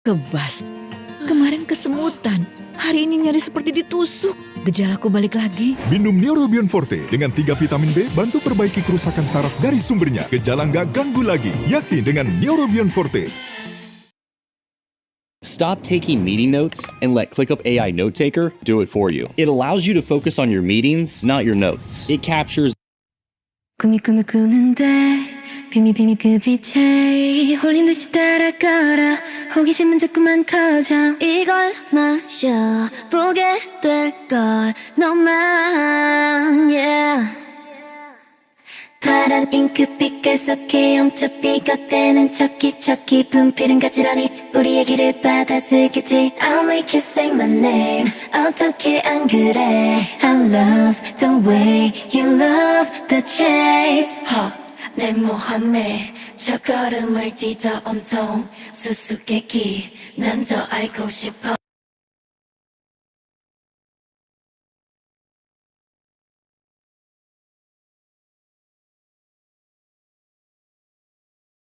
Kebas, kemarin kesemutan, hari ini nyari seperti ditusuk. Gejalaku balik lagi. Minum Neurobion Forte dengan 3 vitamin B bantu perbaiki kerusakan saraf dari sumbernya. Gejala nggak ganggu lagi. Yakin dengan Neurobion Forte. Stop taking meeting notes and let ClickUp AI Note Taker do it for you. It allows you to focus on your meetings, not your notes. It captures 꿈이 꿈을 꾸는데 비밀 그 빛에 홀린 듯이 따라가라 호기심은 자꾸만 커져 이걸 마셔 보게 될걸 너만 yeah. 파란 잉크빛 계속해 엄청 삐걱대는 척키 분필은 가지런히 우리 얘기를 받아쓰겠지 I'll make you say my name 어떻게 안 그래 I love the way you love the chase 내 모함에 저 걸음을 뛰다 온통 수수께끼 난 더 알고 싶어